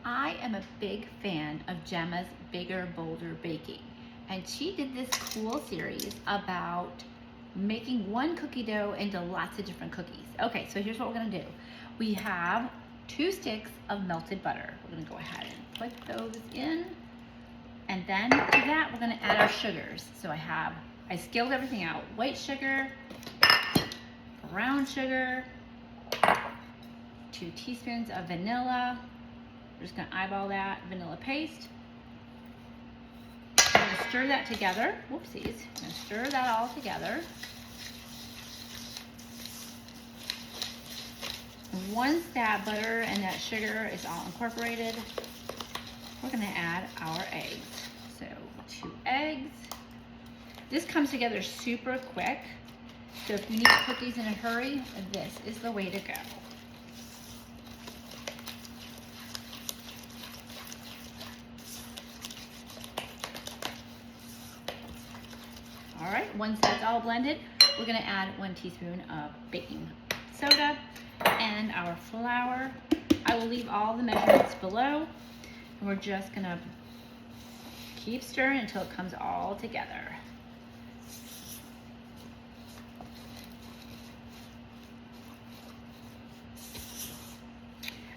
I am a big fan of Gemma's Bigger, Bolder Baking. And she did this cool series about making one cookie dough into lots of different cookies. Okay, so here's what we're gonna do. We have 2 sticks of melted butter. We're gonna go ahead and put those in. And then to that, we're gonna add our sugars. So I scaled everything out. White sugar, brown sugar, 2 teaspoons of vanilla. We're just gonna eyeball that vanilla paste. I'm gonna stir that together. Whoopsies. I'm gonna stir that all together. And once that butter and that sugar is all incorporated, we're gonna add our eggs. So 2 eggs. This comes together super quick. So if you need cookies in a hurry, this is the way to go. All right, once that's all blended, we're gonna add 1 teaspoon of baking soda and our flour. I will leave all the measurements below, and we're just gonna keep stirring until it comes all together.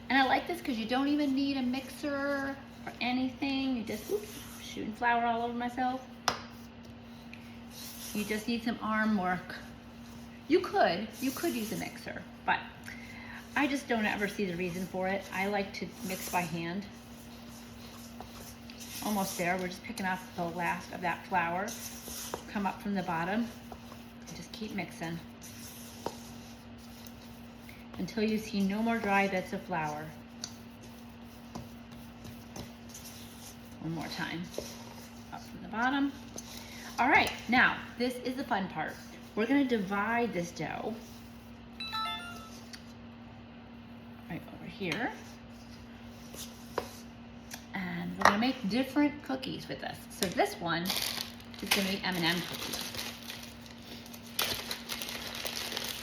And I like this because you don't even need a mixer or anything. You just, oops, shooting flour all over myself. You just need some arm work. You could use a mixer, but I just don't ever see the reason for it. I like to mix by hand. Almost there, we're just picking up the last of that flour. Come up from the bottom and just keep mixing until you see no more dry bits of flour. One more time, up from the bottom. All right, now this is the fun part. We're gonna divide this dough right over here. And we're gonna make different cookies with this. So this one is gonna be M&M cookies.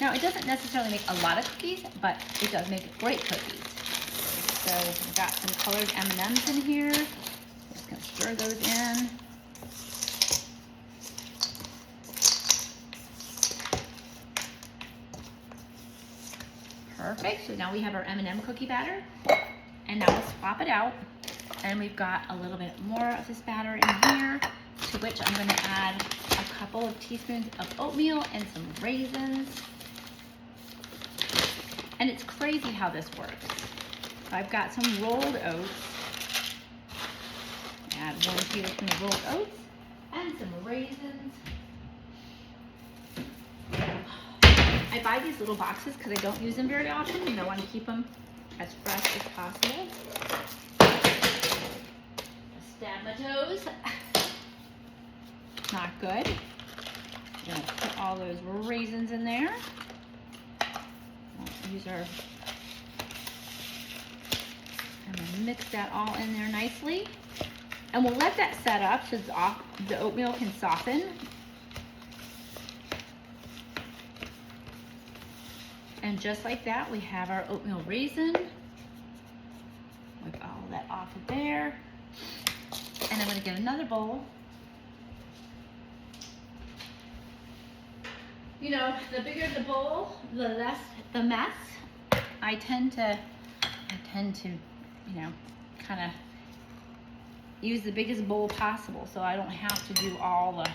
Now it doesn't necessarily make a lot of cookies, but it does make great cookies. So we've got some colored M&Ms in here. Just gonna stir those in. Perfect, so now we have our M&M cookie batter. And now we'll swap it out. And we've got a little bit more of this batter in here, to which I'm gonna add a couple of teaspoons of oatmeal and some raisins. And it's crazy how this works. So I've got some rolled oats. Add 1 tablespoon of rolled oats and some raisins. I buy these little boxes because I don't use them very often and I want to keep them as fresh as possible. Stab my toes. Not good. We're going to put all those raisins in there. We'll use our, I'm going to mix that all in there nicely. And we'll let that set up so the oatmeal can soften. And just like that, we have our oatmeal raisin. Wipe all that off of there. And I'm gonna get another bowl. You know, the bigger the bowl, the less the mess. I tend to, you know, kind of use the biggest bowl possible so I don't have to do all the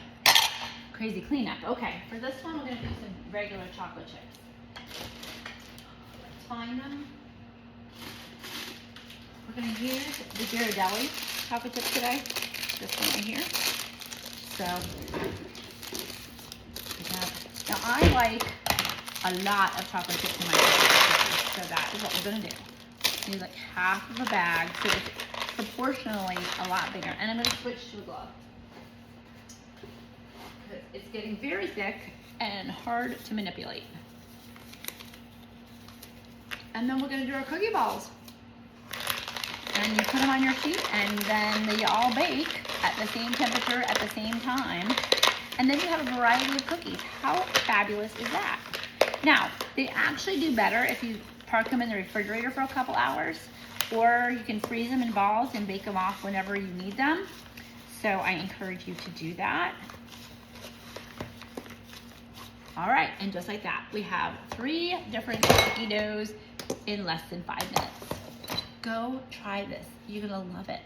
crazy cleanup. Okay, for this one, we're gonna do some regular chocolate chips. Let's find them. We're gonna use the Ghirardelli chocolate chips today. This one right here. So, now I like a lot of chocolate chips in my cookies, so that is what we're gonna do. Use like half of a bag, so it's proportionally a lot bigger. And I'm gonna switch to a glove. It's getting very thick and hard to manipulate. And then we're gonna do our cookie balls. And you put them on your sheet and then they all bake at the same temperature at the same time. And then you have a variety of cookies. How fabulous is that? Now, they actually do better if you park them in the refrigerator for a couple hours. or you can freeze them in balls and bake them off whenever you need them. So I encourage you to do that. All right, and just like that, we have 3 different cookie doughs in less than 5 minutes. Go try this. You're gonna love it.